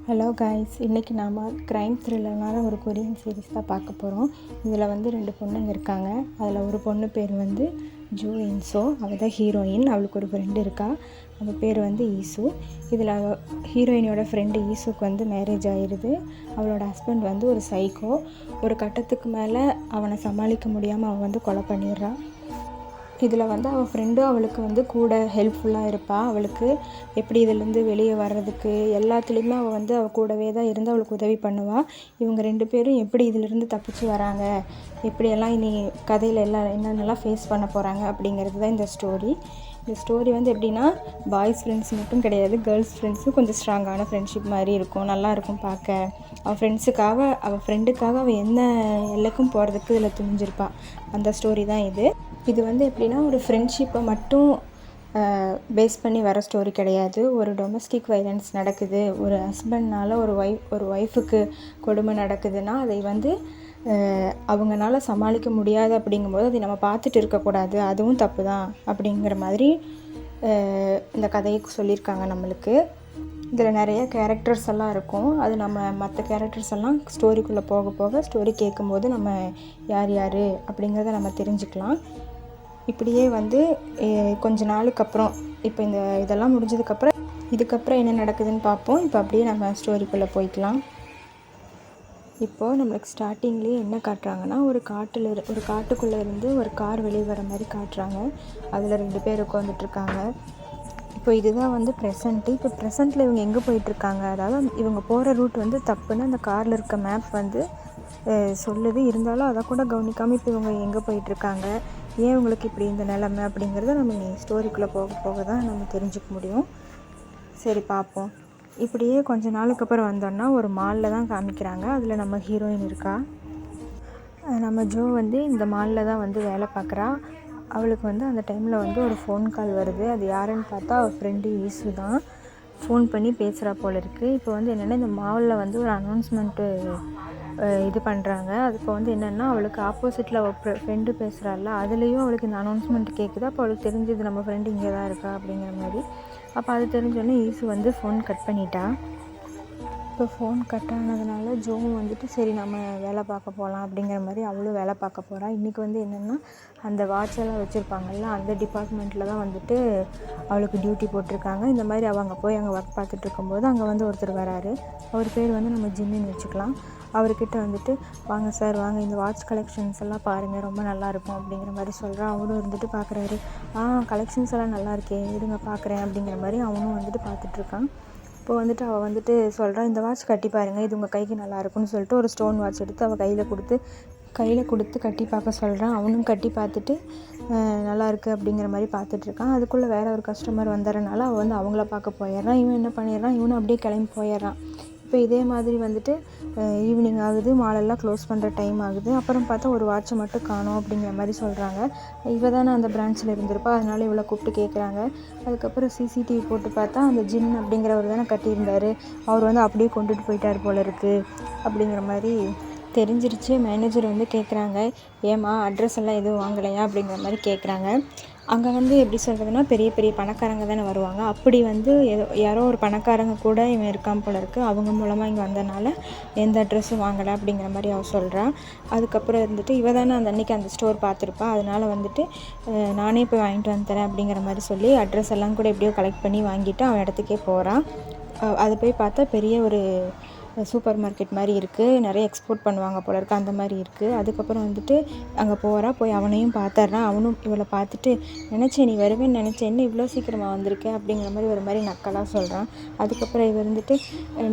Hello guys, இன்றைக்கி நாம் crime த்ரில்லரான ஒரு கொரியன் சீரிஸ் தான் பார்க்க போகிறோம். இதில் வந்து 2 பொண்ணுங்க இருக்காங்க. அதில் ஒரு பொண்ணு பேர் வந்து ஜோ இன்சோ, அவள் தான் ஹீரோயின். அவளுக்கு ஒரு ஃப்ரெண்டு இருக்கா, அவள் பேர் வந்து ஈசு. இதில் ஹீரோயினோட ஃப்ரெண்டு ஈசுக்கு வந்து மேரேஜ் ஆகிடுது. அவளோட ஹஸ்பண்ட் வந்து ஒரு சைக்கோ. ஒரு கட்டத்துக்கு மேலே அவனை சமாளிக்க முடியாமல் அவன் வந்து கொலை பண்ணிடுறான். இதில் வந்து அவள் ஃப்ரெண்டும் அவளுக்கு வந்து கூட ஹெல்ப்ஃபுல்லாக இருப்பாள். அவளுக்கு எப்படி இதிலேருந்து வெளியே வர்றதுக்கு எல்லாத்துலேயுமே அவள் கூடவே தான் இருந்து அவளுக்கு உதவி பண்ணுவாள். இவங்க 2 பேரும் எப்படி இதிலேருந்து தப்பிச்சு வராங்க, எப்படியெல்லாம் இனி கதையில் எல்லாம் என்னென்னலாம் ஃபேஸ் பண்ண போகிறாங்க அப்படிங்கிறது தான் இந்த ஸ்டோரி. இந்த ஸ்டோரி வந்து எப்படின்னா, பாய்ஸ் ஃப்ரெண்ட்ஸ் மட்டும் கிடையாது, கேர்ள்ஸ் ஃப்ரெண்ட்ஸும் கொஞ்சம் ஸ்ட்ராங்கான ஃப்ரெண்ட்ஷிப் மாதிரி இருக்கும். நல்லாயிருக்கும் பார்க்க. அவள் ஃப்ரெண்டுக்காக அவள் என்ன எல்லைக்கும் போகிறதுக்கு இதில் துணிஞ்சிருப்பாள். அந்த ஸ்டோரி தான் இது. இது வந்து எப்படின்னா, ஒரு ஃப்ரெண்ட்ஷிப்பை மட்டும் பேஸ் பண்ணி வர ஸ்டோரி கிடையாது. ஒரு டொமஸ்டிக் வைலன்ஸ் நடக்குது, ஒரு ஹஸ்பண்ட்னால் ஒரு ஒய்ஃபுக்கு கொடுமை நடக்குதுன்னா அதை வந்து அவங்களால சமாளிக்க முடியாது. அப்படிங்கும்போது அதை நம்ம பார்த்துட்டு இருக்கக்கூடாது, அதுவும் தப்பு தான் அப்படிங்கிற மாதிரி இந்த கதையை சொல்லியிருக்காங்க நம்மளுக்கு. இதில் நிறைய கேரக்டர்ஸ் எல்லாம் இருக்கும். அது நம்ம மற்ற கேரக்டர்ஸ் எல்லாம் ஸ்டோரிக்குள்ளே போக போக ஸ்டோரி கேட்கும்போது நம்ம யார் யார் அப்படிங்கிறத நம்ம தெரிஞ்சுக்கலாம். இப்படியே வந்து கொஞ்ச நாளுக்கு அப்புறம் இப்போ இதெல்லாம் முடிஞ்சதுக்கப்புறம் இதுக்கப்புறம் என்ன நடக்குதுன்னு பார்ப்போம். இப்போ அப்படியே நம்ம ஸ்டோரிக்குள்ளே போய்க்கலாம். இப்போது நம்மளுக்கு ஸ்டார்டிங்லேயே என்ன காட்டுறாங்கன்னா, ஒரு காட்டுக்குள்ளே இருந்து ஒரு கார் வெளியே வர மாதிரி காட்டுறாங்க. அதில் 2 பேர் உட்காந்துட்ருக்காங்க. இப்போ இதுதான் வந்து ப்ரெசண்ட்டு. இப்போ ப்ரெசண்ட்டில் இவங்க எங்கே போயிட்டுருக்காங்க, அதாவது இவங்க போகிற ரூட் வந்து தப்புன்னு அந்த காரில் இருக்க மேப் வந்து சொல்லுது. இருந்தாலும் அதை கூட கவனிக்காமல் இப்போ இவங்க எங்கே போயிட்டுருக்காங்க, ஏன் இவங்களுக்கு இப்படி இந்த நிலமை அப்படிங்கிறத நம்ம ஸ்டோரிக்குள்ளே போக போக தான் நம்ம தெரிஞ்சுக்க முடியும். சரி, பார்ப்போம். இப்படியே கொஞ்ச நாளுக்கு அப்புறம் வந்தோன்னா ஒரு மாலில் தான் காமிக்கிறாங்க. அதில் நம்ம ஹீரோயின் இருக்கா. நம்ம ஜோ வந்து இந்த மாலில் தான் வந்து வேலை பார்க்குறா. அவளுக்கு வந்து அந்த டைமில் வந்து ஒரு ஃபோன் கால் வருது. அது யாருன்னு பார்த்தா அவள் ஃப்ரெண்டு ஈசு தான். ஃபோன் பண்ணி பேசுகிறா போல் இருக்குது. இப்போ வந்து என்னென்னா, இந்த மாலில் வந்து ஒரு அனௌன்ஸ்மெண்ட்டு இது பண்ணுறாங்க. அது இப்போ வந்து என்னென்னா, அவளுக்கு ஆப்போசிட்டில் அவள் ஃப்ரெண்டு பேசுகிறாள்ல, அதுலேயும் அவளுக்கு இந்த அனௌன்ஸ்மெண்ட் கேட்குது. அப்போ அவளுக்கு தெரிஞ்சது நம்ம ஃப்ரெண்டு இங்கே தான் இருக்கா அப்படிங்கிற மாதிரி. அப்போ அது தெரிஞ்சோடனே ஈசு வந்து ஃபோன் கட் பண்ணிட்டா. இப்போ ஃபோன் கட் ஆனதுனால ஜோவும் வந்துட்டு சரி நம்ம வேலை பார்க்க போகலாம் அப்படிங்கிற மாதிரி அவளும் வேலை பார்க்க போகிறா. இன்றைக்கி வந்து என்னென்னா, அந்த வாட்செல்லாம் வச்சுருப்பாங்கல்ல, அந்த டிபார்ட்மெண்ட்டில் தான் வந்துட்டு அவளுக்கு டியூட்டி போட்டிருக்காங்க. இந்த மாதிரி அவங்க போய் அங்கே ஒர்க் பார்த்துட்டு இருக்கும்போது அங்கே வந்து ஒருத்தர் வராரு. அவர் பேர் வந்து நம்ம ஜிம்மின்னு வச்சுக்கலாம். அவர்கிட்ட வந்துட்டு, வாங்க சார் வாங்க, இந்த வாட்ச் கலெக்ஷன்ஸ் எல்லாம் பாருங்கள், ரொம்ப நல்லாயிருக்கும் அப்படிங்கிற மாதிரி சொல்கிறான். அவனும் இருந்துட்டு பார்க்குறாரு. கலெக்ஷன்ஸ் எல்லாம் நல்லா இருக்கே, இருங்க பார்க்குறேன் அப்படிங்கிற மாதிரி அவனும் வந்துட்டு பார்த்துட்ருக்கான். இப்போ வந்துட்டு அவள் வந்துட்டு சொல்கிறான், இந்த வாட்ச் கட்டி பாருங்கள், இது உங்கள் கைக்கு நல்லாயிருக்குன்னு சொல்லிட்டு ஒரு ஸ்டோன் வாட்ச் எடுத்து அவள் கையில் கொடுத்து கட்டி பார்க்க சொல்கிறான். அவனும் கட்டி பார்த்துட்டு நல்லாயிருக்கு அப்படிங்கிற மாதிரி பார்த்துட்ருக்கான். அதுக்குள்ளே வேறு ஒரு கஸ்டமர் வந்துடுறனால அவள் வந்து அவங்கள பார்க்க போயிடுறான். இவன் என்ன பண்ணிடுறான், இவனும் அப்படியே கிளம்பி போயிடுறான். இப்போ இதே மாதிரி வந்துட்டு ஈவினிங் ஆகுது, மாலெல்லாம் க்ளோஸ் பண்ணுற டைம் ஆகுது. அப்புறம் பார்த்தா ஒரு வாட்சை மட்டும் காணோம் அப்படிங்கிற மாதிரி சொல்கிறாங்க. இவ தானே அந்த பிரான்ச்சில் இருந்திருப்பா, அதனால இவளை கூப்பிட்டு கேட்குறாங்க. அதுக்கப்புறம் சிசிடிவி போட்டு பார்த்தா அந்த ஜின் அப்படிங்கிறவர் தானே கட்டியிருந்தார், அவர் வந்து அப்படியே கொண்டுட்டு போயிட்டார் போல இருக்குது அப்படிங்கிற மாதிரி தெரிஞ்சிருச்சு. மேனேஜர் வந்து கேட்குறாங்க, ஏம்மா அட்ரஸ் எல்லாம் எதுவும் வாங்கலையா அப்படிங்கிற மாதிரி கேட்குறாங்க. அங்கே வந்து எப்படி சொல்கிறதுனா, பெரிய பெரிய பணக்காரங்க தானே வருவாங்க. அப்படி வந்து யாரோ ஒரு பணக்காரங்க கூட இவன் இருக்கான் போல இருக்குது. அவங்க மூலமாக இங்கே வந்தனால எந்த அட்ரெஸ்ஸும் வாங்கலை அப்படிங்கிற மாதிரி அவள் சொல்கிறான். அதுக்கப்புறம் இருந்துட்டு இவ தானே அந்த அன்றைக்கி அந்த ஸ்டோர் பார்த்துருப்பா, அதனால் வந்துட்டு நானே போய் வாங்கிட்டு வந்துத்தரேன் அப்படிங்கிற மாதிரி சொல்லி அட்ரஸ் எல்லாம் கூட எப்படியோ கலெக்ட் பண்ணி வாங்கிட்டு அவன் இடத்துக்கே போகிறான். அது போய் பார்த்தா பெரிய ஒரு சூப்பர் மார்க்கெட் மாதிரி இருக்குது, நிறைய எக்ஸ்போர்ட் பண்ணுவாங்க போல இருக்குது, அந்த மாதிரி இருக்குது. அதுக்கப்புறம் வந்துட்டு அங்கே போய் அவனையும் பார்த்துட்றான். அவனும் இவளை பார்த்துட்டு, நினச்சேன் நீ வருவேன்னு நினச்சேன், என்ன இவ்வளோ சீக்கிரமாக வந்திருக்கேன் அப்படிங்கிற மாதிரி ஒரு மாதிரி நக்கலாக சொல்கிறான். அதுக்கப்புறம் இவ இருந்துட்டு,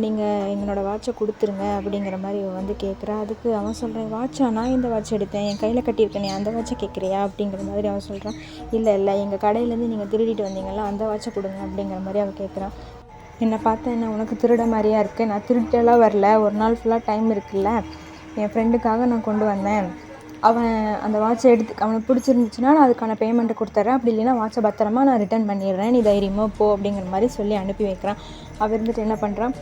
நீங்கள் எங்களோட வாட்சை கொடுத்துருங்க அப்படிங்கிற மாதிரி இவ வந்து கேட்குறா. அதுக்கு அவன் சொல்கிறேன், வாட்சா, நான் இந்த வாட்ச் எடுத்தேன், என் கையில் கட்டியிருக்கேனே, அந்த வாட்சை கேட்குறியா அப்படிங்கிற மாதிரி அவன் சொல்கிறான். இல்லை எங்கள் கடையிலேருந்து நீங்கள் திருடிட்டு வந்தீங்களா, அந்த வாட்சை கொடுங்க அப்படிங்கிற மாதிரி அவள் கேட்குறான். என்னை பார்த்தா என்ன உனக்கு திருட மாதிரியா இருக்குது, நான் திருட்டெல்லாம் வரல, ஒரு நாள் ஃபுல்லாக டைம் இருக்குல்ல, என் ஃப்ரெண்டுக்காக நான் கொண்டு வந்தேன். அவன் அந்த வாட்சை அவனுக்கு பிடிச்சிருந்துச்சுன்னா நான் அதுக்கான பேமெண்ட்டை கொடுத்துட்றேன், அப்படி இல்லைன்னா வாட்சை பத்திரமா நான் ரிட்டர்ன் பண்ணிடுறேன், நீ தைரியமாக போ அப்படிங்கிற மாதிரி சொல்லி அனுப்பி வைக்கிறான். அவன் இருந்துட்டு என்ன பண்ணுறான்,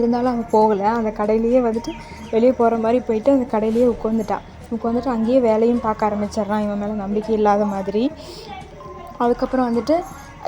இருந்தாலும் அவன் போகலை. அந்த கடையிலேயே வந்துட்டு வெளியே போகிற மாதிரி போயிட்டு அந்த கடையிலேயே உட்காந்துட்டு அங்கேயே வேலையும் பார்க்க ஆரம்பிச்சிட்றான், இவன் மேலே நம்பிக்கை இல்லாத மாதிரி. அதுக்கப்புறம் வந்துட்டு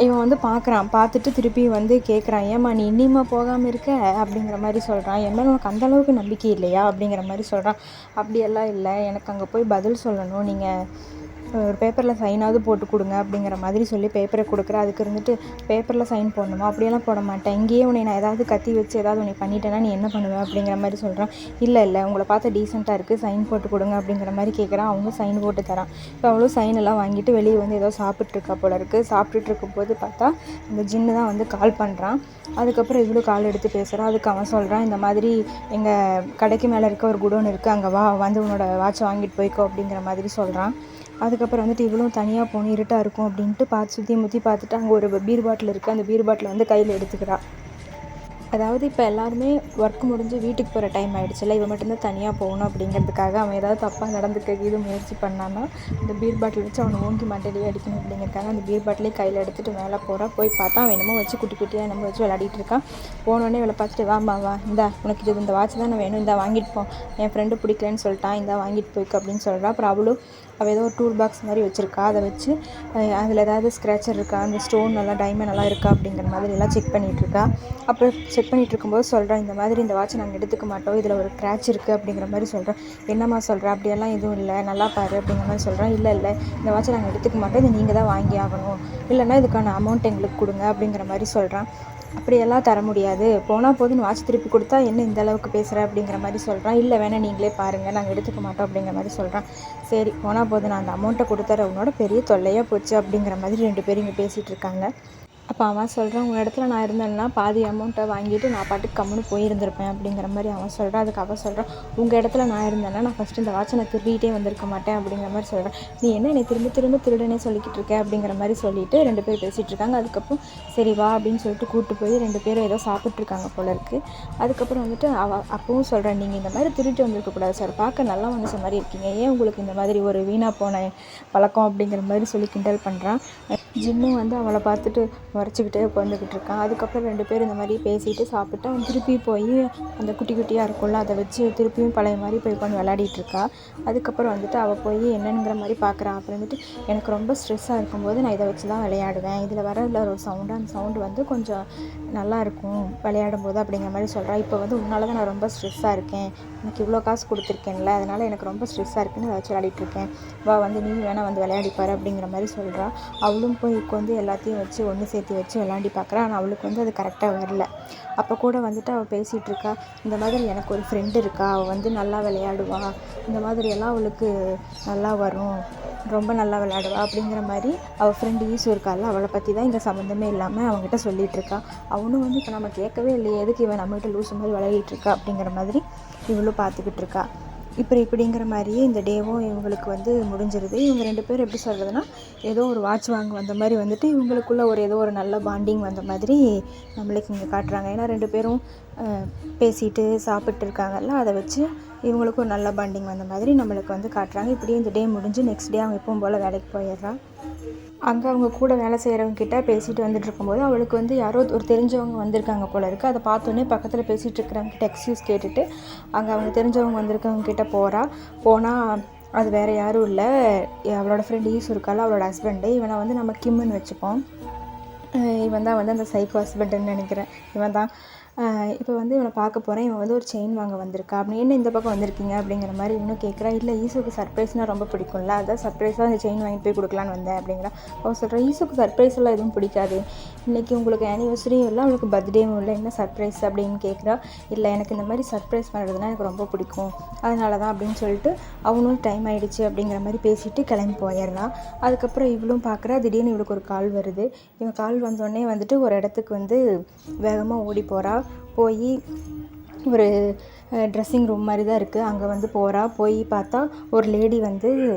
இவன் வந்து பார்க்குறான். பார்த்துட்டு திருப்பி வந்து கேட்குறான், ஏம்மா நீ இன்னியுமா போகாமல் இருக்க அப்படிங்கிற மாதிரி சொல்கிறான். என் மேலே உனக்கு அந்தளவுக்கு நம்பிக்கை இல்லையா அப்படிங்கிற மாதிரி சொல்கிறான். அப்படியெல்லாம் இல்லை, எனக்கு அங்கே போய் பதில் சொல்லணும், நீங்கள் ஒரு பேப்பரில் சைனாவது போட்டு கொடுங்க அப்படிங்கிற மாதிரி சொல்லி பேப்பரை கொடுக்குறேன். அதுக்கு இருந்துட்டு பேப்பரில் சைன் போடணுமா, அப்படியெல்லாம் போட மாட்டேன், இங்கேயே உன்னை நான் ஏதாவது கத்தி வச்சு ஏதாவது உன்னை பண்ணிட்டேன்னா நீ என்ன பண்ணுவேன் அப்படிங்கிற மாதிரி சொல்கிறான். இல்லை உங்களை பார்த்தா டீசெண்டாக இருக்குது, சைன் போட்டு கொடுங்க அப்படிங்கிற மாதிரி கேட்குறான். அவனும் சைன் போட்டு தரான். இப்போ அவளும் சைன் எல்லாம் வாங்கிட்டு வெளியே வந்து ஏதோ சாப்பிட்ருக்கா போல இருக்குது. சாப்பிட்டுட்டு இருக்கும்போது பார்த்தா இந்த ஜின்னு தான் வந்து கால் பண்ணுறான். அதுக்கப்புறம் இவ்வளோ கால் எடுத்து பேசுகிறான். அதுக்கு அவன் சொல்கிறான், இந்த மாதிரி எங்கள் கடைக்கு மேலே இருக்க ஒரு குடோன் இருக்குது, அங்கே வா, வந்து உன்னோட வாட்சை வாங்கிட்டு போய்க்கோ அப்படிங்கிற மாதிரி சொல்கிறான். அதுக்கப்புறம் வந்துட்டு இவளும் தனியாக போகணும், இருட்டாக இருக்கும் அப்படின்ட்டு சுற்றி முற்றி பார்த்துட்டு அங்கே ஒரு பீர் பாட்டில் இருக்குது. அந்த பீர் பாட்டிலை வந்து கையில் எடுத்துக்கிறா. அதாவது இப்போ எல்லாருமே ஒர்க் முடிஞ்சு வீட்டுக்கு போகிற டைம் ஆகிடுச்சுல்ல, இவன் மட்டும்தான் தனியாக போகணும் அப்படிங்கிறதுக்காக அவன் ஏதாவது தப்பாக நடந்துக்க இது முயற்சி பண்ணான்னா அந்த பீர் பாட்டில் வச்சு அவனை ஓங்கி மண்டையிலேயே அடிக்கணும் அப்படிங்கிறதுக்காக அந்த பீர் பாட்டிலே கையில் எடுத்துகிட்டு மேலே போகிறான். போய் பார்த்தா அவன் என்னமோ வச்சு குட்டி குட்டியாக என்னமோ வச்சு விளையாடிட்டு இருக்கான். போனோடனே இவளை பார்த்துட்டு, வாமா வா, இந்தா உனக்கு இது இந்த வாட்ச் தான் வேணும், இந்தா வாங்கிட்டு போ, என் ஃப்ரெண்டு பிடிக்கலன்னு சொல்லிட்டான், இந்தா வாங்கிட்டு போய்க்கு அப்படின்னு சொல்கிறான். அப்புறம் அவள் ஏதோ ஒரு டூல் பாக்ஸ் மாதிரி வச்சுருக்கா. அதை வச்சு அதில் ஏதாவது ஸ்க்ராச்சர் இருக்கா, அந்த ஸ்டோன் நல்லா டைமண்ட் நல்லா இருக்கா அப்படிங்கிற மாதிரி எல்லாம் செக் பண்ணிகிட்ருக்கா. அப்புறம் செக் பண்ணிகிட்டு இருக்கும்போது சொல்கிறேன், இந்த மாதிரி இந்த வாட்சை நாங்கள் எடுத்துக்க மாட்டோம், இதில் ஒரு ஸ்க்ராட்ச் இருக்குது அப்படிங்கிற மாதிரி சொல்கிறேன். என்னம்மா சொல்கிறேன், அப்படியெல்லாம் எதுவும் இல்லை, நல்லா பாரு அப்படிங்கிற மாதிரி சொல்கிறேன். இல்லை இந்த வாட்சை நாங்கள் எடுத்துக்க மாட்டோம், இதை நீங்கள் தான் வாங்கி ஆகணும், இல்லைன்னா இதுக்கான அமௌண்ட் எங்களுக்கு கொடுங்க அப்படிங்கிற மாதிரி சொல்கிறான். அப்படியெல்லாம் தர முடியாது, போனால் போதுன்னு வாட்ச் திருப்பி கொடுத்தா என்ன இந்த அளவுக்கு பேசுகிற அப்படிங்கிற மாதிரி சொல்கிறான். இல்லை வேணால் நீங்களே பாருங்கள், நாங்கள் எடுத்துக்க மாட்டோம் அப்படிங்கிற மாதிரி சொல்கிறான். சரி போனால் போதும், நான் அந்த அமௌண்ட்டை கொடுத்துறேன், உன்னோட பெரிய தொல்லையாக போச்சு அப்படிங்கிற மாதிரி 2 பேரும் இங்கே பேசிகிட்டு இருக்காங்க. அப்போ அவன் சொல்கிறான், உங்கள் இடத்துல நான் இருந்தேன்னா பாதி அமௌண்ட்டை வாங்கிட்டு நான் பாட்டுக்கு கம்முன்னு போயிருந்திருப்பேன் அப்படிங்கிற மாதிரி அவன் சொல்கிறான். அதுக்கு அவன் சொல்கிறான், உங்கள் இடத்துல நான் இருந்தேன்னா நான் ஃபஸ்ட்டு இந்த வாட்சை நான் திருடிகிட்டே வந்திருக்க மாட்டேன் அப்படிங்கிற மாதிரி சொல்கிறேன். நீ என்ன என்னை திரும்ப திருடனே சொல்லிக்கிட்டு இருக்கேன் அப்படிங்கிற மாதிரி சொல்லிவிட்டு 2 பேர் பேசிகிட்டு இருக்காங்க. அதுக்கப்புறம் சரி வா அப்படின்னு சொல்லிட்டு கூப்பிட்டு போய் 2 பேரும் ஏதோ சாப்பிட்ருக்காங்க போல இருக்குது. அதுக்கப்புறம் வந்துட்டு அப்பவும் சொல்கிறேன், நீங்கள் இந்த மாதிரி திருட்டு வந்திருக்கக்கூடாது சார், பார்க்க நல்லா மனுஷன் மாதிரி இருக்கீங்க, ஏன் உங்களுக்கு இந்த மாதிரி ஒரு வீணாக போன பழக்கம் அப்படிங்கிற மாதிரி சொல்லி கிண்டல் பண்ணுறான். ஜின்னும் வந்து அவளை பார்த்துட்டு முறைச்சிக்கிட்டே உட்காந்துக்கிட்டு இருக்கான். அதுக்கப்புறம் 2 பேர் இந்த மாதிரி பேசிட்டு சாப்பிட்டு அவன் திருப்பி போய் அந்த குட்டி குட்டியாக இருக்கும்ல அதை வச்சு திருப்பியும் பழைய மாதிரி போய் உட்காந்து விளையாடிட்டு இருக்கா. அதுக்கப்புறம் வந்துட்டு அவள் போய் என்னங்கிற மாதிரி பார்க்குறான். அப்புறம் வந்துட்டு எனக்கு ரொம்ப ஸ்ட்ரெஸ்ஸாக இருக்கும்போது நான் இதை வச்சு தான் விளையாடுவேன், இதில் வர ஒரு சவுண்டு, அந்த சவுண்டு வந்து கொஞ்சம் நல்லாயிருக்கும் விளையாடும் போது அப்படிங்கிற மாதிரி சொல்கிறான். இப்போ வந்து உன்னால் தான் நான் ரொம்ப ஸ்ட்ரெஸ்ஸாக இருக்கேன், எனக்கு இவ்வளோ காசு கொடுத்துருக்கேன்ல, அதனால் எனக்கு ரொம்ப ஸ்ட்ரெஸ்ஸாக இருக்குன்னு அதை வச்சு விளையாடிட்டுருக்கேன், வா வந்து நீ வேணால் வந்து விளையாடிப்பார் அப்படிங்கிற மாதிரி சொல்கிறா. அவளும் போய் உட்காந்து எல்லாத்தையும் வச்சு ஒன்று சேர்த்து வச்சு விளையாடி பார்க்குறா. ஆனால் அவளுக்கு வந்து அது கரெக்டாக வரல. அப்போ கூட வந்துட்டு அவள் பேசிகிட்டு இருக்கா, இந்த மாதிரி எனக்கு ஒரு ஃப்ரெண்டு இருக்கா, அவள் வந்து நல்லா விளையாடுவா, இந்த மாதிரியெல்லாம் அவளுக்கு நல்லா வரும், ரொம்ப நல்லா விளையாடுவா அப்படிங்கிற மாதிரி அவள் ஃப்ரெண்டு ஈஸு இருக்காள், அவளை பற்றி தான் இங்கே சம்மந்தமே இல்லாமல் அவங்ககிட்ட சொல்லிகிட்டு இருக்கா. அவனும் வந்து இப்போ நம்ம கேட்கவே இல்லையே, எதுக்கு இவன் நம்மகிட்ட லூசு மாதிரி விளையாடிட்டு இருக்கா அப்படிங்கிற மாதிரி இவளும் பார்த்துக்கிட்டு இருக்கா. இப்படிங்கிற மாதிரியே இந்த டேவும் இவங்களுக்கு வந்து முடிஞ்சிருது. இவங்க 2 பேரும் எப்படி சொல்கிறதுனா, ஏதோ ஒரு வாட்ச் வாங்க வந்த மாதிரி வந்துட்டு இவங்களுக்குள்ள ஏதோ ஒரு நல்ல பாண்டிங் வந்த மாதிரி நம்மளுக்கு இங்கே காட்டுறாங்க. ஏன்னா 2 பேரும் பேசிட்டு சாப்பிட்டு இருக்காங்கல்ல, அதை வச்சு இவங்களுக்கும் ஒரு நல்ல பாண்டிங் வந்த மாதிரி நம்மளுக்கு வந்து காட்டுறாங்க. இப்படியே இந்த டே முடிஞ்சு நெக்ஸ்ட் டே அவன் எப்பவும் போல் வேலைக்கு போயிடுறான். அங்கே அவங்க கூட வேலை செய்கிறவங்ககிட்ட பேசிட்டு வந்துட்டு இருக்கும்போது அவளுக்கு வந்து யாரோ ஒரு தெரிஞ்சவங்க வந்திருக்காங்க போல இருக்குது. அதை பார்த்தோன்னே பக்கத்தில் பேசிகிட்டு இருக்கிறவங்ககிட்ட எக்ஸ்கியூஸ் கேட்டுட்டு அங்கே அவங்க தெரிஞ்சவங்க வந்திருக்கவங்ககிட்ட போனால் அது வேறு யாரும் இல்லை, அவளோட ஃப்ரெண்டு ஈஸு இருக்கால, அவளோட ஹஸ்பண்டு. இவனை வந்து நம்ம கிம்முன்னு வச்சுப்போம். இவன் தான் வந்து அந்த சைக்கோ ஹஸ்பண்டுன்னு நினைக்கிறேன். இவன் தான் இப்போ வந்து இவனை பார்க்க போகிறேன், இவன் வந்து ஒரு செயின் வாங்க வந்திருக்கா. அப்படி என்ன இந்த பக்கம் வந்திருக்கீங்க அப்படிங்கிற மாதிரி இன்னும் கேட்குறா. இல்லை ஈஸுக்கு சர்ப்ரைஸ்னால் ரொம்ப பிடிக்கும்ல, அதான் சர்ப்ரைஸாக அந்த செயின் வாங்கிட்டு போய் கொடுக்கலான்னு வந்தேன் அப்படிங்கிறா. அவள் சொல்கிறா, ஈஸுக்கு சர்ப்ரைஸ் எல்லாம் எதுவும் பிடிக்காது, இன்றைக்கி உங்களுக்கு ஆனிவர்சரியும் இல்லை, அவளுக்கு பர்த்டேவும் இல்லை, என்ன சர்ப்ரைஸ் அப்படின்னு கேட்குறா. இல்லை எனக்கு இந்த மாதிரி சர்ப்ரைஸ் பண்ணுறதுனா எனக்கு ரொம்ப பிடிக்கும், அதனால தான் அப்படின்னு சொல்லிட்டு அவனும் டைம் ஆகிடுச்சு அப்படிங்கிற மாதிரி பேசிவிட்டு கிளம்பி போயிடலாம். அதுக்கப்புறம் இவளும் பார்க்குறா, திடீர்னு இவளுக்கு ஒரு கால் வருது. இவன் கால் வந்தோடனே வந்துட்டு ஒரு இடத்துக்கு வந்து வேகமாக ஓடி போகிறா. போய் ஒரு ட்ரெஸ்ஸிங் ரூம் மாதிரி தான் இருக்குது, அங்கே வந்து போகிறா. போய் பார்த்தா ஒரு லேடி வந்து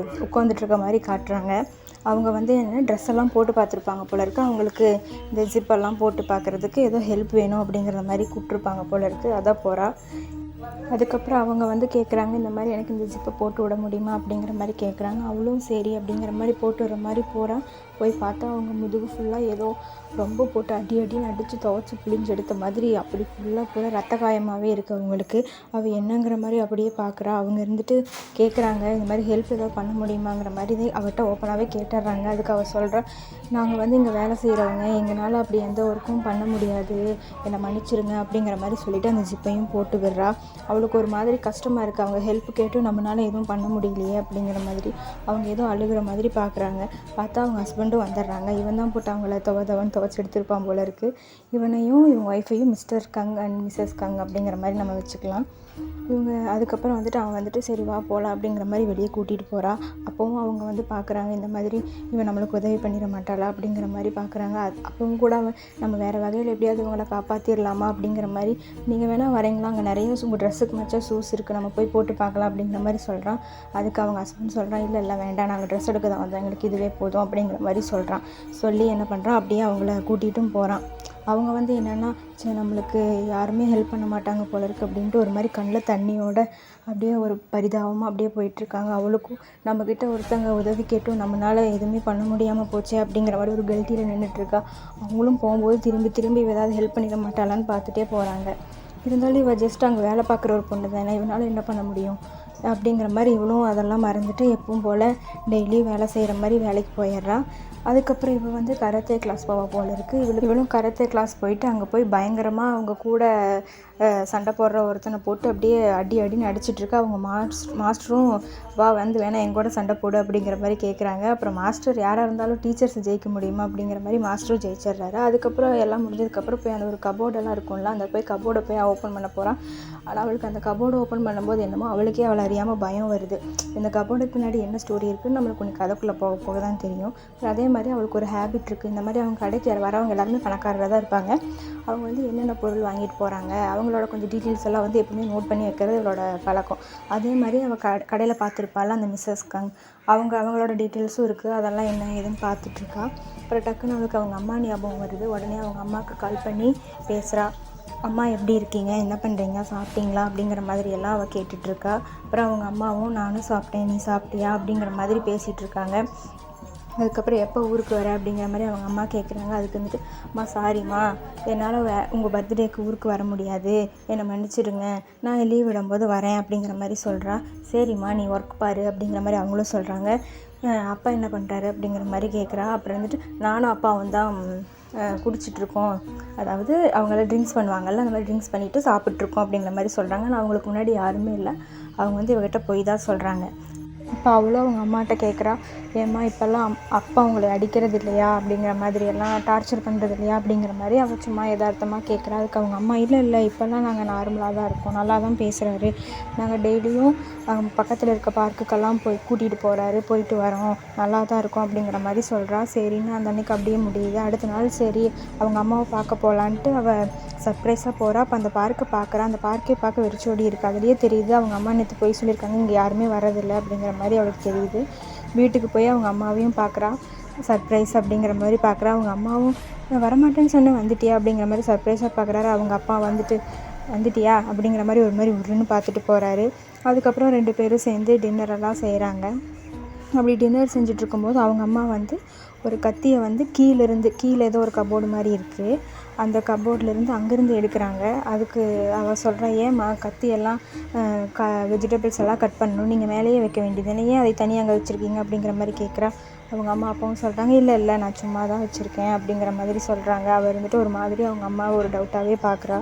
உட்காந்துட்ருக்க மாதிரி காட்டுறாங்க. அவங்க வந்து என்ன ட்ரெஸ் எல்லாம் போட்டு பார்த்துருப்பாங்க போல இருக்குது, அவங்களுக்கு இந்த ஜிப்பெல்லாம் போட்டு பார்க்குறதுக்கு ஏதோ ஹெல்ப் வேணும் அப்படிங்கிற மாதிரி கூப்பிட்ருப்பாங்க போல இருக்குது, அதான் போகிறா. அதுக்கப்புறம் அவங்க வந்து கேட்குறாங்க, இந்த மாதிரி எனக்கு இந்த ஜிப்பை போட்டு விட முடியுமா அப்படிங்கிற மாதிரி கேட்குறாங்க. அவளும் சரி அப்படிங்கிற மாதிரி போட்டு விடுற மாதிரி போய் பார்த்தா அவங்க முதுகு ஃபுல்லாக ஏதோ ரொம்ப போட்டு அடின்னு அடித்து துவைச்சி பிழிஞ்சு எடுத்த மாதிரி அப்படி ஃபுல்லாக ரத்த காயமாகவே இருக்குது அவங்களுக்கு. அவள் என்னங்கிற மாதிரி அப்படியே பார்க்குறா. அவங்க இருந்துட்டு கேட்குறாங்க, இந்த மாதிரி ஹெல்ப் ஏதாவது பண்ண முடியுமாங்கிற மாதிரி அவர்கிட்ட ஓப்பனாகவே கேட்டுடுறாங்க. அதுக்கு அவள் சொல்கிறா, நாங்கள் வந்து இங்கே வேலை செய்கிறவங்க, எங்களால் அப்படி எந்த ஒர்க்கும் பண்ண முடியாது, என்னை மன்னிச்சிருங்க அப்படிங்கிற மாதிரி சொல்லிவிட்டு அந்த ஜிப்பையும் போட்டு விடுறா. அவளுக்கு ஒரு மாதிரி கஷ்டமாக இருக்குது. அவங்க ஹெல்ப் கேட்டும் நம்மளால் எதுவும் பண்ண முடியலையே அப்படிங்கிற மாதிரி அவங்க ஏதோ அழுகிற மாதிரி பார்க்குறாங்க. பார்த்தா அவங்க ஹஸ்பண்டும் வந்துடுறாங்க. இவன் தான் போட்டு அவங்கள துவன்னு துவைச்சி எடுத்துருப்பான் போல இருக்குது. இவனையும் இவங்க ஒய்ஃபையும் மிஸ்டர் கங் அண்ட் மிஸ்ஸஸ் கங் அப்படிங்கிற மாதிரி நம்ம வச்சுக்கலாம். இவங்க அதுக்கப்புறம் வந்துட்டு அவன் வந்துட்டு சரி வா போகலாம் அப்படிங்கிற மாதிரி வெளியே கூட்டிகிட்டு போகிறா. அப்போவும் அவங்க வந்து பார்க்குறாங்க, இந்த மாதிரி இவன் நம்மளுக்கு உதவி பண்ணிட மாட்டாளா அப்படிங்கிற மாதிரி பார்க்குறாங்க. அப்பவும் கூட நம்ம வேறு வகையில் எப்படியாவது இவங்களை காப்பாற்றிடலாமா அப்படிங்கிற மாதிரி, நீங்கள் வேணால் வரீங்களா, அங்கே நிறைய உங்கள் ட்ரெஸ்ஸுக்கு மச்சா ஷூஸ் இருக்குது, நம்ம போய் போட்டு பார்க்கலாம் அப்படிங்கிற மாதிரி சொல்கிறான். அதுக்கு அவங்க ஹஸ்பண்ட் சொல்கிறான், இல்லை வேண்டாம், நாங்கள் ட்ரெஸ் எடுக்க தான் வந்தோம், எங்களுக்கு இதுவே போதும் அப்படிங்கிற மாதிரி சொல்கிறான். சொல்லி என்ன பண்ணுறான், அப்படியே அவங்கள கூட்டிகிட்டும் போகிறான். அவங்க வந்து என்னென்னா, சரி நம்மளுக்கு யாருமே ஹெல்ப் பண்ண மாட்டாங்க போல இருக்குது அப்படின்ட்டு ஒரு மாதிரி கண்ணில் தண்ணியோட அப்படியே ஒரு பரிதாபமாக அப்படியே போயிட்டுருக்காங்க. அவளுக்கும் நம்மக்கிட்ட ஒருத்தங்க உதவி கேட்டும் நம்மளால் எதுவுமே பண்ண முடியாமல் போச்சே அப்படிங்கிற மாதிரி ஒரு கெல்ட்டியில் நின்றுட்டுருக்கா. அவங்களும் போகும்போது திரும்பி ஏதாவது ஹெல்ப் பண்ணிட மாட்டாளான்னு பார்த்துட்டே போகிறாங்க. இருந்தாலும் இவள் ஜஸ்ட் அங்கே வேலை பார்க்குற ஒரு பொண்ணு தானே, இவனால் என்ன பண்ண முடியும் அப்படிங்கிற மாதிரி இவளும் அதெல்லாம் மறந்துட்டு எப்பவும் போல் டெய்லி வேலை செய்கிற மாதிரி வேலைக்கு போயிடுறான். அதுக்கப்புறம் இவள் வந்து கராத்தே கிளாஸ் போவா போல் இருக்குது. இவளும் கராத்தே கிளாஸ் போயிட்டு அங்கே போய் பயங்கரமாக அவங்க கூட சண்டை போடுற ஒருத்தனை போட்டு அப்படியே அடின்னு அடிச்சிட்ருக்கா. அவங்க மாஸ்டரும் வா வந்து வேணால் எங்கூட சண்டை போடு அப்படிங்கிற மாதிரி கேட்குறாங்க. அப்புறம் மாஸ்டர் யாராக இருந்தாலும் டீச்சர்ஸ் ஜெயிக்க முடியுமா அப்படிங்கிற மாதிரி மாஸ்டரும் ஜெயிச்சிட்றாரு. அதுக்கப்புறம் எல்லாம் முடிஞ்சதுக்கப்புறம் போய் அந்த ஒரு கபோர்டெல்லாம் இருக்கும்ல, அந்த கபோர்டை போய் ஓப்பன் பண்ண போகிறான். ஆனால் அவளுக்கு அந்த கபோர்டை ஓப்பன் பண்ணும்போது என்னமோ அவளுக்கே அவளை அறியாமல் பயம் வருது. இந்த கபோர்டுக்கு பின்னாடி என்ன ஸ்டோரி இருக்குதுன்னு நம்மளுக்கு கொஞ்சம் கதைக்குள்ளே போக தான் தெரியும். அதே மாதிரி அவளுக்கு ஒரு ஹேபிட் இருக்குது. இந்த மாதிரி அவங்க கடைக்கு வரவங்க எல்லாருமே பணக்காரராக தான் இருப்பாங்க. அவங்க வந்து என்னென்ன பொருள் வாங்கிட்டு போகிறாங்க, அவங்களோட கொஞ்சம் டீட்டெயில்ஸ் எல்லாம் வந்து எப்பவுமே நோட் பண்ணி வைக்கிறது இவளோட பழக்கம். அதே மாதிரி அவள் கடையில் பார்த்துருப்பாள் அந்த மிஸ்ஸஸ் கங், அவங்களோட டீட்டெயில்ஸும் இருக்குது. அதெல்லாம் என்ன ஏதுன்னு பார்த்துட்ருக்கா. அப்புறம் டக்குன்னு அவளுக்கு அவங்க அம்மா ஞாபகம் வருது. உடனே அவங்க அம்மாவுக்கு கால் பண்ணி பேசுகிறா. அம்மா எப்படி இருக்கீங்க, என்ன பண்ணுறீங்க, சாப்பிட்டீங்களா அப்படிங்கிற மாதிரியெல்லாம் அவள் கேட்டுட்ருக்கா. அப்புறம் அவங்க அம்மாவும் நானும் சாப்பிட்டேன், நீ சாப்பிட்டியா அப்படிங்கிற மாதிரி பேசிகிட்ருக்காங்க. அதுக்கப்புறம் எப்போ ஊருக்கு வர அப்படிங்கிற மாதிரி அவங்க அம்மா கேட்குறாங்க. அதுக்கு வந்துட்டு, அம்மா சாரிம்மா, என்னால் உங்கள் பர்த்டேக்கு ஊருக்கு வர முடியாது, என்னை மன்னிச்சிடுங்க, நான் லீவ் விடும்போது வரேன் அப்படிங்கிற மாதிரி சொல்கிறா. சரிம்மா நீ ஒர்க் பாரு அப்படிங்கிற மாதிரி அவங்களும் சொல்கிறாங்க. அப்பா என்ன பண்ணுறாரு அப்படிங்கிற மாதிரி கேட்குறா. அப்புறம் வந்துட்டு நானும் அப்பாவும் தான் குடிச்சிட்ருக்கோம், அதாவது அவங்கள ட்ரிங்க்ஸ் பண்ணுவாங்கள்ல, அந்த மாதிரி ட்ரிங்க்ஸ் பண்ணிவிட்டு சாப்பிட்ருக்கோம் அப்படிங்கிற மாதிரி சொல்கிறாங்க. ஆனால் அவங்களுக்கு முன்னாடி யாருமே இல்லை. அவங்க வந்து இவகிட்ட போய் தான் சொல்கிறாங்க. இப்போ அவளும் அவங்க அம்மாட்ட கேட்குறா, ஏம்மா இப்போல்லாம் அப்பா அவங்கள அடிக்கிறது இல்லையா அப்படிங்கிற மாதிரியெல்லாம் டார்ச்சர் பண்ணுறது இல்லையா அப்படிங்கிற மாதிரி அவள் சும்மா யதார்த்தமாக கேட்குறா. அதுக்கு அவங்க அம்மா இல்லை இப்போல்லாம் நாங்கள் நார்மலாக தான் இருக்கோம், நல்லா தான் பேசுகிறாரு, நாங்கள் டெய்லியும் பக்கத்தில் இருக்க பார்க்குக்கெல்லாம் கூட்டிகிட்டு போகிறாரு, போயிட்டு வரோம், நல்லா தான் இருக்கோம் அப்படிங்கிற மாதிரி சொல்கிறா. சரின்னு அந்த அன்றைக்கி அப்படியே முடியுது. அடுத்த நாள் சரி அவங்க அம்மாவை பார்க்க போகலான்ட்டு அவள் சர்ப்ரைஸாக போகிறா. அப்போ அந்த பார்க்கை பார்க்குறா. அந்த பார்க்கே பார்க்க வெறிச்சோடி இருக்குது. அதுலேயே தெரியுது அவங்க அம்மா நேற்று போய் சொல்லியிருக்காங்க, இங்கே யாருமே வரதில்லை அப்படிங்கிற மாதிரி அவளுக்கு தெரியுது. வீட்டுக்கு போய் அவங்க அம்மாவையும் பார்க்குறா. சர்ப்ரைஸ் அப்படிங்கிற மாதிரி பார்க்குறா. அவங்க அம்மாவும் வரமாட்டேன்னு சொன்ன வந்துட்டியா அப்படிங்கிற மாதிரி சர்ப்ரைஸாக பார்க்குறாரு. அவங்க அப்பா வந்துட்டியா அப்படிங்கிற மாதிரி ஒரு மாதிரி உருன்னு பார்த்துட்டு போகிறாரு. அதுக்கப்புறம் 2 பேரும் சேர்ந்து டின்னரெல்லாம் செய்கிறாங்க. அப்படி டின்னர் செஞ்சிட்ருக்கும்போது அவங்க அம்மா வந்து ஒரு கத்தியை வந்து கீழே ஏதோ ஒரு கபோர்டு மாதிரி இருக்குது, அந்த கபோர்ட்லேருந்து அங்கேருந்து எடுக்கிறாங்க. அதுக்கு அவள் சொல்கிறா, ஏம்மா கத்தியெல்லாம் வெஜிடபிள்ஸ் எல்லாம் கட் பண்ணணும், நீங்கள் மேலேயே வைக்க வேண்டியது, ஏன் அதை தனியாக அங்கே வச்சுருக்கீங்க அப்படிங்கிற மாதிரி கேட்குறா. அவங்க அம்மா அப்பாவும் சொல்கிறாங்க, இல்லை நான் சும்மா தான் வச்சுருக்கேன் அப்படிங்கிற மாதிரி சொல்கிறாங்க. அவள் இருந்துட்டு ஒரு மாதிரி அவங்க அம்மாவை ஒரு டவுட்டாகவே பார்க்குறா.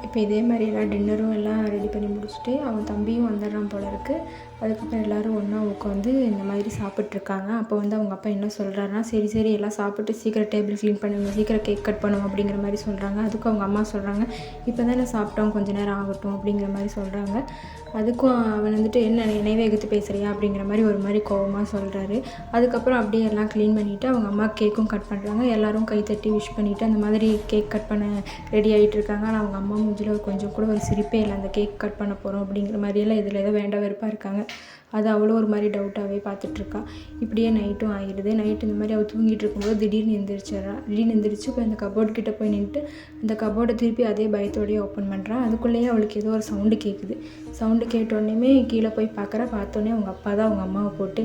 இப்போ இதே மாதிரி டின்னரும் எல்லாம் ரெடி பண்ணி முடிச்சுட்டு அவன் தம்பியும் வந்துடுறான் போல இருக்குது. அதுக்கப்புறம் எல்லோரும் ஒன்றா உட்காந்து இந்த மாதிரி சாப்பிட்ருக்காங்க. அப்போ வந்து அவங்க அப்பா என்ன சொல்கிறாருன்னா, சரி எல்லாம் சாப்பிட்டு சீக்கிரம் டேபிள் க்ளீன் பண்ணுங்க, சீக்கிரம் கேக் கட் பண்ணுவோம் அப்படிங்கிற மாதிரி சொல்கிறாங்க. அதுக்கும் அவங்க அம்மா சொல்கிறாங்க, இப்போ தானே சாப்பிட்டோம், கொஞ்சம் நேரம் ஆகட்டும் அப்படிங்கிற மாதிரி சொல்கிறாங்க. அதுக்கும் அவன் வந்துட்டு என்ன நினைவே எகுத்து பேசுகிறியா அப்படிங்கிற மாதிரி ஒரு மாதிரி கோவமாக சொல்கிறாரு. அதுக்கப்புறம் அப்படியே எல்லாம் க்ளீன் பண்ணிவிட்டு அவங்க அம்மா கேக்கும் கட் பண்ணுறாங்க. எல்லோரும் கைத்தட்டி விஷ் பண்ணிவிட்டு அந்த மாதிரி கேக் கட் பண்ண ரெடி ஆகிட்டு இருக்காங்க. ஆனால் அவங்க அம்மா மூஞ்சில் கொஞ்சம் கூட ஒரு சிரிப்பே இல்லை. அந்த கேக் கட் பண்ண போகிறோம் அப்படிங்கிற மாதிரியெல்லாம் இதில் ஏதோ வேண்டாம் வெறுப்பாக இருக்காங்க. அது அவ்வளோ ஒரு மாதிரி டவுட்டாகவே பார்த்துட்ருக்கா. இப்படியே நைட்டும் ஆகிடுது. நைட்டு இந்த மாதிரி அவள் தூங்கிட்டு இருக்கும்போது திடீர்னு எந்திரிச்சு போய் அந்த கபோர்டு கிட்டே போய் நின்றுட்டு அந்த கபோர்டை திருப்பி அதே பயத்தோடையே ஓப்பன் பண்ணுறா. அதுக்குள்ளேயே அவளுக்கு ஏதோ ஒரு சவுண்டு கேட்குது. சவுண்டு கேட்டோடனே கீழே போய் பார்த்தோன்னே அவங்க அப்பா தான் அவங்க அம்மாவை போட்டு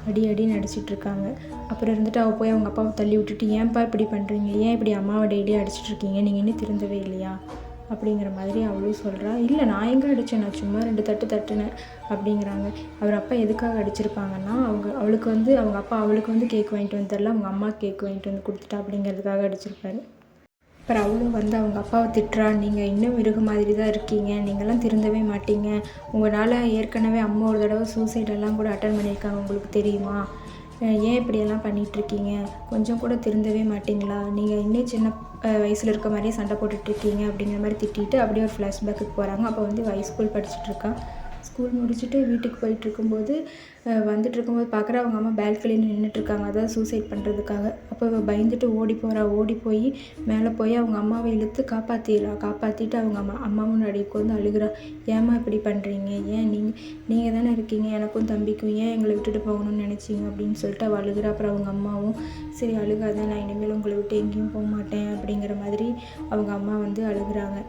அடி அடின்னு அடிச்சிட்ருக்காங்க. அப்புறம் இருந்துட்டு அவள் போய் அவங்க அப்பாவை தள்ளி விட்டுட்டு, ஏன்ப்பா இப்படி பண்ணுறீங்க, ஏன் இப்படி அம்மாவை டெய்லியும் அடிச்சிட்ருக்கீங்க, நீங்கள் இன்னும் திருந்தவே இல்லையா அப்படிங்கிற மாதிரி அவளும் சொல்கிறா. இல்லை நான் எங்கே அடித்தேன், நான் சும்மா 2 தட்டு தட்டுனேன் அப்படிங்கிறாங்க. அவர் அப்பா எதுக்காக அடிச்சிருப்பாங்கன்னா, அவளுக்கு வந்து அவங்க அப்பா அவளுக்கு வந்து கேக் வாங்கிட்டு வந்து தரல, அவங்க அம்மா கேக் வாங்கிட்டு வந்து கொடுத்துட்டா அப்படிங்கிறதுக்காக அடிச்சிருப்பாரு. அப்புறம் அவளும் வந்து அவங்க அப்பாவை திட்டுறா, நீங்கள் இன்னும் மிருக மாதிரி தான் இருக்கீங்க, நீங்கள்லாம் திருந்தவே மாட்டீங்க, உங்களால் ஏற்கனவே அம்மா ஒரு தடவை சூசைடெல்லாம் கூட அட்டன் பண்ணியிருக்காங்க, உங்களுக்கு தெரியுமா, ஏன் இப்படியெல்லாம் பண்ணிகிட்ருக்கீங்க, கொஞ்சம் கூட திருந்தவே மாட்டிங்களா, நீங்கள் இன்னும் சின்ன வயசில் இருக்க மாதிரியே சண்டை போட்டுட்ருக்கீங்க அப்படிங்கிற மாதிரி திட்டிட்டு அப்படியே ஒரு ஃப்ளாஷ்பேக்குக்கு போகிறாங்க. அப்போ வந்து ஸ்கூல் படிச்சுட்ருக்கா. ஸ்கூல் முடிச்சுட்டு வீட்டுக்கு போயிட்டுருக்கும்போது வந்துட்டுருக்கும்போது பார்க்குற அவங்க அம்மா பால்கனியில் நின்றுட்டுருக்காங்க, அதாவது சூசைட் பண்ணுறதுக்காக. அப்போ இவள் பயந்துட்டு ஓடி போய் மேலே போய் அவங்க அம்மாவை இழுத்து காப்பாற்றிட்டு அவங்க அம்மா முன்னாடி உட்காந்து அழுகிறா. ஏம்மா இப்படி பண்ணுறீங்க, ஏன் நீங்கள் தானே இருக்கீங்க, எனக்கும் தம்பிக்கும் ஏன் எங்களை விட்டுட்டு போகணும்னு நினச்சிங்க அப்படின்னு சொல்லிட்டு அவள் அழுகிறா. அப்புறம் அவங்க அம்மாவும் சரி அழுகாத, நான் இனிமேல் உங்களை விட்டு எங்கேயும் போக மாட்டேன் அப்படிங்கிற மாதிரி அவங்க அம்மா வந்து அழுகுறாங்க.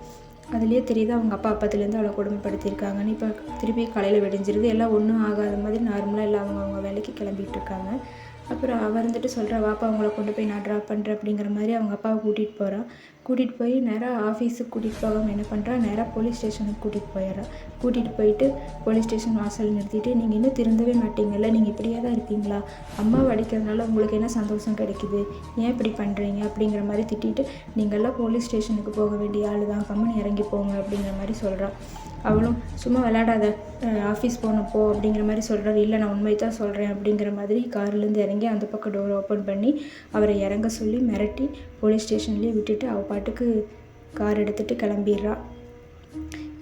அதுலேயே தெரியுது அவங்க அப்பா அப்பத்துலேருந்து அவளை கொடுமைப்படுத்தியிருக்காங்கன்னு. இப்போ திருப்பி காலையில் விடிஞ்சிருது, எல்லாம் ஒன்றும் ஆகாத மாதிரி நார்மலாக எல்லாம் அவங்க வேலைக்கு கிளம்பிட்டு இருக்காங்க. அப்புறம் அவள் இருந்துட்டு சொல்கிறா, வாப்பா அவங்கள கொண்டு போய் நான் ட்ராப் பண்ணுறேன் அப்படிங்கிற மாதிரி அவங்க அப்பாவை கூட்டிகிட்டு போய் நேராக ஆஃபீஸுக்கு கூட்டிகிட்டு போகாமல் என்ன பண்ணுறா, நேராக போலீஸ் ஸ்டேஷனுக்கு கூட்டிகிட்டு போயிட்டு போலீஸ் ஸ்டேஷன் வாசல் நிறுத்திட்டு, நீங்கள் இன்னும் திருந்தவே மாட்டீங்கல்ல, நீங்கள் இப்படியே தான் இருக்கீங்களா, அம்மாவை அடிக்கிறதுனால உங்களுக்கு என்ன சந்தோஷம் கிடைக்குது, ஏன் இப்படி பண்ணுறீங்க அப்படிங்கிற மாதிரி திட்டிட்டு, நீங்கள்லாம் போலீஸ் ஸ்டேஷனுக்கு போக வேண்டிய ஆள் தான், கம்முன்னு இறங்கி போங்க அப்படிங்கிற மாதிரி சொல்கிறான். அவளும் சும்மா விளையாடாத, ஆஃபீஸ் போனப்போ அப்படிங்கிற மாதிரி சொல்கிறாரு. இல்லை நான் உண்மை தான் சொல்கிறேன் அப்படிங்கிற மாதிரி கார்லேருந்து இறங்கி அந்த பக்கம் டோர் ஓப்பன் பண்ணி அவரை இறங்க சொல்லி மிரட்டி போலீஸ் ஸ்டேஷன்லேயே விட்டுட்டு அவள் பாட்டுக்கு கார் எடுத்துகிட்டு கிளம்பிடுறா.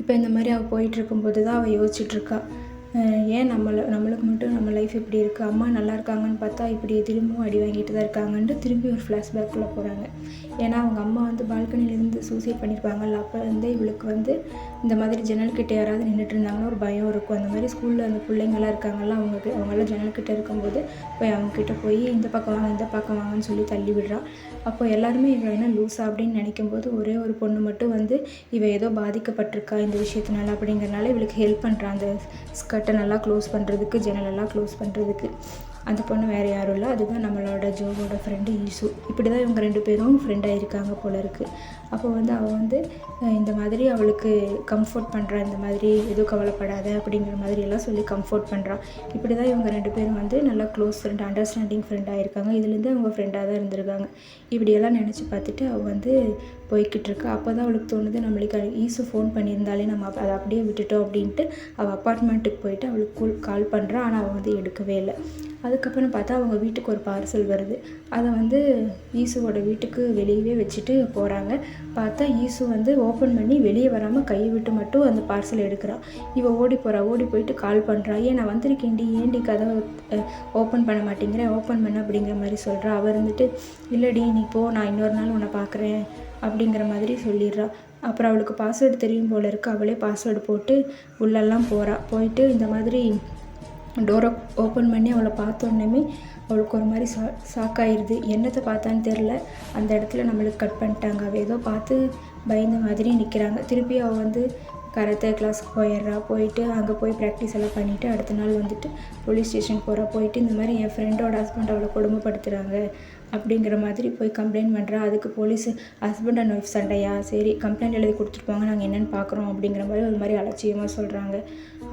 இப்போ இந்த மாதிரி அவள் போயிட்டுருக்கும்போது தான் அவள் யோசிச்சுட்ருக்கா, ஏன் நம்மளுக்கு மட்டும் நம்ம லைஃப் இப்படி இருக்குது, அம்மா நல்லா இருக்காங்கன்னு பார்த்தா இப்படி திரும்பவும் அடி வாங்கிட்டு தான் இருக்காங்கன்ட்டு திரும்பி ஒரு ஃப்ளாஷ்பேக்குள்ளே போகிறாங்க. ஏன்னா அவங்க அம்மா வந்து பால்கனிலேருந்து சூசைட் பண்ணியிருப்பாங்கல்ல, அப்போ வந்து இவளுக்கு வந்து இந்த மாதிரி ஜன்னல்கிட்ட யாராவது நின்றுட்டு இருந்தாங்கன்னா ஒரு பயம் இருக்கும். அந்த மாதிரி ஸ்கூலில் அந்த பிள்ளைங்கள்லாம் இருக்காங்கல்ல, அவங்களாம் ஜன்னல்கிட்ட இருக்கும்போது அவங்கக்கிட்ட போய் இந்த பக்கம் வாங்கன்னு சொல்லி தள்ளி விடுறா. அப்போ எல்லாருமே இவள் என்ன லூஸா அப்படின்னு நினைக்கும்போது ஒரே ஒரு பொண்ணு மட்டும் வந்து இவள் ஏதோ பாதிக்கப்பட்டிருக்கா இந்த விஷயத்தினால அப்படிங்கிறனால இவளுக்கு ஹெல்ப் பண்ணுறான், அந்த ஸ்கர்ட்டை நல்லா க்ளோஸ் பண்ணுறதுக்கு, ஜன்னலெல்லாம் க்ளோஸ் பண்ணுறதுக்கு. அந்த பொண்ணு வேறு யாரும் இல்லை, அதுதான் நம்மளோட ஜோவோட ஃப்ரெண்டு ஈசு. இப்படி தான் இவங்க 2 பேரும் ஃப்ரெண்டாக இருக்காங்க போல இருக்குது. அப்போ வந்து அவள் வந்து இந்த மாதிரி அவளுக்கு கம்ஃபர்ட் பண்ணுறா, இந்த மாதிரி எதுவும் கவலைப்படாத அப்படிங்கிற மாதிரியெல்லாம் சொல்லி கம்ஃபர்ட் பண்ணுறான். இப்படி தான் இவங்க 2 பேரும் வந்து நல்லா க்ளோஸ் ஃப்ரெண்ட், அண்டர்ஸ்டாண்டிங் ஃப்ரெண்டாக இருக்காங்க. இதுலேருந்து அவங்க ஃப்ரெண்டாக தான் இருந்திருக்காங்க. இப்படியெல்லாம் நினச்சி பார்த்துட்டு அவள் வந்து போய்கிட்டு இருக்கா. அப்போ தான் அவளுக்கு தோணுது, நம்மளுக்கு ஈசு ஃபோன் பண்ணியிருந்தாலே நம்ம அதை அப்படியே விட்டுட்டோம் அப்படின்ட்டு அவள் அப்பார்ட்மெண்ட்டுக்கு போயிட்டு அவளுக்கு கால் பண்ணுறா. ஆனால் அவள் வந்து எடுக்கவே இல்லை. அதுக்கப்புறம் பார்த்தா அவங்க வீட்டுக்கு ஒரு பார்சல் வருது. அதை வந்து ஈசுவோட வீட்டுக்கு வெளியவே வச்சுட்டு போகிறாங்க. பார்த்தா ஈசு வந்து ஓப்பன் பண்ணி வெளியே வராமல் கையை விட்டு மட்டும் அந்த பார்சல் எடுக்கிறான். இவள் ஓடி போயிட்டு கால் பண்ணுறா, ஏன் நான் வந்திருக்கேன்டி, ஏன்டி கதவை ஓப்பன் பண்ண மாட்டேங்கிறேன், ஓப்பன் பண்ண அப்படிங்கிற மாதிரி சொல்கிறா. அவள் இருந்துட்டு இல்லடி நீ போ, நான் இன்னொரு நாள் உன்னை பார்க்குறேன் அப்படிங்கிற மாதிரி சொல்லிடுறா. அப்புறம் அவளுக்கு பாஸ்வேர்டு தெரியும் போல இருக்குது. அவளே பாஸ்வேர்டு போட்டு உள்ளெல்லாம் போயிட்டு இந்த மாதிரி டோரை ஓப்பன் பண்ணி அவளை பார்த்தோன்னே அவளுக்கு ஒரு மாதிரி ஷாக்காயிருது. என்னத்தை பார்த்தான்னு தெரில, அந்த இடத்துல நம்மளுக்கு கட் பண்ணிட்டாங்க. அவள் ஏதோ பார்த்து பயந்த மாதிரி நிற்கிறாங்க. திருப்பி அவள் வந்து கராத்தே கிளாஸுக்கு போயிட்டு அங்கே போய் ப்ராக்டிஸ் எல்லாம் பண்ணிவிட்டு அடுத்த நாள் வந்துட்டு போலீஸ் ஸ்டேஷன் போயிட்டு இந்த மாதிரி என் ஃப்ரெண்டோட ஹஸ்பண்ட் அவளை கொடுமைப்படுத்துகிறாங்க அப்படிங்கிற மாதிரி போய் கம்ப்ளைண்ட் பண்ணுறா. அதுக்கு போலீஸு ஹஸ்பண்ட் அண்ட் ஒய்ஃப் சண்டையா, சரி கம்ப்ளைண்ட் எழுதி கொடுத்துருப்பாங்க, நாங்கள் என்னென்னு பார்க்குறோம் அப்படிங்கிற மாதிரி ஒரு மாதிரி அலட்சியமாக சொல்கிறாங்க.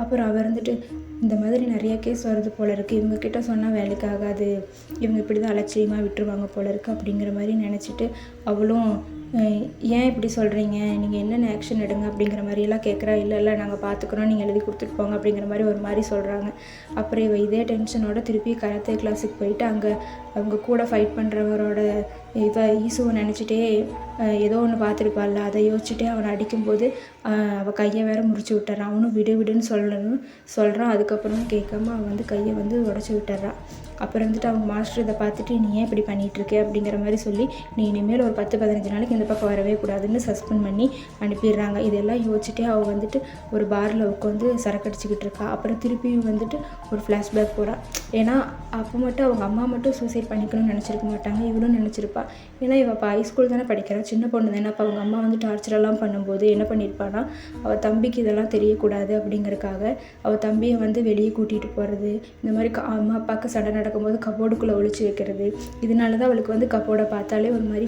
அப்புறம் அவள் இருந்துட்டு இந்த மாதிரி நிறைய கேஸ் வருது போல இருக்குது, இவங்கக்கிட்ட சொன்னால் வேலைக்கு ஆகாது, இவங்க இப்படி தான் அலட்சியமாக விட்டுருவாங்க போல இருக்குது அப்படிங்கிற மாதிரி நினச்சிட்டு அவளும் ஏன் இப்படி சொல்கிறீங்க, நீங்கள் என்னென்ன ஆக்ஷன் எடுங்க அப்படிங்கிற மாதிரியெல்லாம் கேட்குறா. இல்லை நாங்கள் பார்த்துக்குறோம், நீங்கள் எழுதி கொடுத்துட்டு போங்க அப்படிங்கிற மாதிரி ஒரு மாதிரி சொல்கிறாங்க. அப்புறம் இவள் இதே டென்ஷனோட திருப்பி கராத்தே கிளாஸுக்கு போயிட்டு அங்கே அவங்க கூட ஃபைட் பண்ணுறவரோட ஈசுவை நினச்சிட்டே ஏதோ ஒன்று பார்த்துருப்பாள்ல, அதை யோசிச்சுட்டே அவனை அடிக்கும்போது அவள் கையை வேற முறிச்சு விட்டுறான். அவனும் விடுன்னு சொல்கிறான். அதுக்கப்புறம் கேட்காம அவன் வந்து கையை வந்து உடச்சி விட்டுறான். அப்புறம் வந்துட்டு அவங்க மாஸ்டர் இதை பார்த்துட்டு நீ ஏன் இப்படி பண்ணிகிட்ருக்கே அப்படிங்கிற மாதிரி சொல்லி நீ இனிமேல் ஒரு 10-15 நாளைக்கு இந்த பக்கம் வரவே கூடாதுன்னு சஸ்பெண்ட் பண்ணி அனுப்பிடுறாங்க. இதெல்லாம் யோசிச்சுட்டே அவள் வந்துட்டு ஒரு பாரில் உட்காந்து சரக்கடிச்சிக்கிட்டு இருக்கா. அப்புறம் திருப்பியும் வந்துட்டு ஒரு ஃப்ளாஷ்பேக் போகிறாள். ஏன்னா அப்போ மட்டும் அவங்க அம்மா மட்டும் சூசைட் பண்ணிக்கணும்னு நினச்சிருக்க மாட்டாங்க, இவளும் நினச்சிருப்பா. ஏன்னா இவள் இப்போ ஹைஸ்கூல் தானே படிக்கிறா, சின்ன பொண்ணு தானே, அப்போ அவங்க அம்மா வந்து டார்ச்சரெல்லாம் பண்ணும்போது என்ன பண்ணியிருப்பான்னா, அவள் தம்பிக்கு இதெல்லாம் தெரியக்கூடாது அப்படிங்கிறக்காக அவள் தம்பியை வந்து வெளியே கூட்டிகிட்டு போகிறது, இந்த மாதிரி அம்மா அப்பாவுக்கு சண்டை நடக்கும்போது கபோர்டுக்குள்ளே ஒளிச்சு வைக்கிறது. இதனால தான் அவளுக்கு வந்து கபோர்டை பார்த்தாலே ஒரு மாதிரி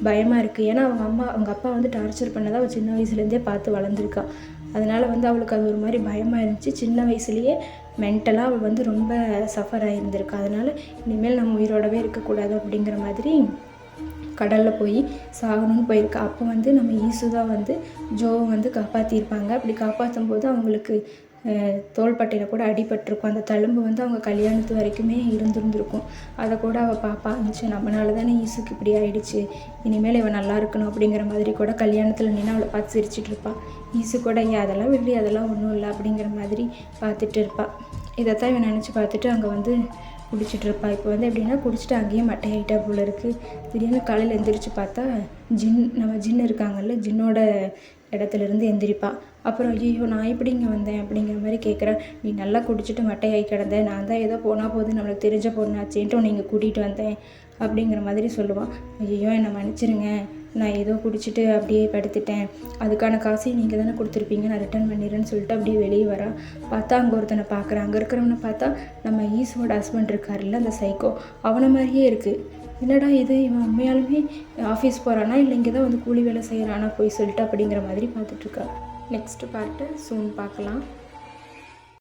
பயமாக இருக்குது. ஏன்னா அவங்க அப்பா வந்து டார்ச்சர் பண்ணதை அவள் சின்ன வயசுலேருந்தே பார்த்து வளர்ந்துருக்கா. அதனால் வந்து அவளுக்கு அது ஒரு மாதிரி பயமாக இருந்துச்சு. சின்ன வயசுலேயே மென்டலாக அவள் வந்து ரொம்ப சஃபர் ஆகியிருந்திருக்கா. அதனால் இனிமேல் நம்ம உயிரோடவே இருக்கக்கூடாது அப்படிங்கிற மாதிரி கடலில் போய் சாகணும்னு போயிருக்கா. அப்போ வந்து நம்ம ஈசு தான் வந்து ஜோவை வந்து காப்பாற்றியிருப்பாங்க. அப்படி காப்பாற்றும் போது அவங்களுக்கு தோள்பட்டையில் கூட அடிபட்டிருக்கும். அந்த தழும்பு வந்து அவங்க கல்யாணத்து வரைக்குமே இருந்திருக்கும். அதை கூட அவள் பாப்பா இருந்துச்சு, நம்மளால தானே ஈசுக்கு இப்படி ஆயிடுச்சு, இனிமேல் இவன் நல்லா இருக்கணும் அப்படிங்கிற மாதிரி கூட கல்யாணத்தில் நின்று அவளை பார்த்து சிரிச்சிட்டு இருப்பாள். ஈசு கூட அதெல்லாம் வில்லி, அதெல்லாம் ஒன்றும் இல்லை அப்படிங்கிற மாதிரி பார்த்துட்டு இருப்பாள். இதைத்தான் இவன் நினச்சி பார்த்துட்டு அங்கே வந்து குடிச்சிட்டு இருப்பா. இப்போ வந்து எப்படின்னா குடிச்சிட்டு அங்கேயே மட்டையாயிட்டா போல இருக்குது. திடீர்னு காலையில் எந்திரிச்சு பார்த்தா நம்ம ஜின் இருக்காங்கல்ல, ஜின்னோட இடத்துலேருந்து எந்திரிப்பா. அப்புறம் ஐயோ நான் எப்படி இங்கே வந்தேன் அப்படிங்கிற மாதிரி கேட்குறேன். நீ நல்லா குடிச்சிட்டு மட்டையாகி கிடந்த, நான் தான் ஏதோ போனால் போது நம்மளுக்கு தெரிஞ்ச பொண்ணாச்சேன்ட்டு உன்னை இங்கே கூட்டிகிட்டு வந்தேன் அப்படிங்கிற மாதிரி சொல்லுவான். ஐயோ என்னை மன்னிச்சிருங்க, நான் ஏதோ குடிச்சிட்டு அப்படியே படுத்துட்டேன், அதுக்கான காசையும் நீங்கள் தானே கொடுத்துருப்பீங்க, நான் ரிட்டர்ன் பண்ணிடுறேன்னு சொல்லிட்டு அப்படியே வெளியே வரான். பார்த்தா அங்கே ஒருத்தனை பார்க்குறேன். அங்கே இருக்கிறவனை பார்த்தா நம்ம ஈஸோட ஹஸ்பண்ட் இருக்காருல்ல, அந்த சைக்கோ, அவனை மாதிரியே இருக்குது. என்னடா இது, இவன் உண்மையாலுமே ஆஃபீஸ் போகிறானா இல்லை இங்கே தான் வந்து கூலி வேலை செய்கிறானா போய் சொல்லிட்டு அப்படிங்கிற மாதிரி பார்த்துட்ருக்கா. நெக்ஸ்ட்டு பார்ட்டு சூன் பார்க்கலாம்.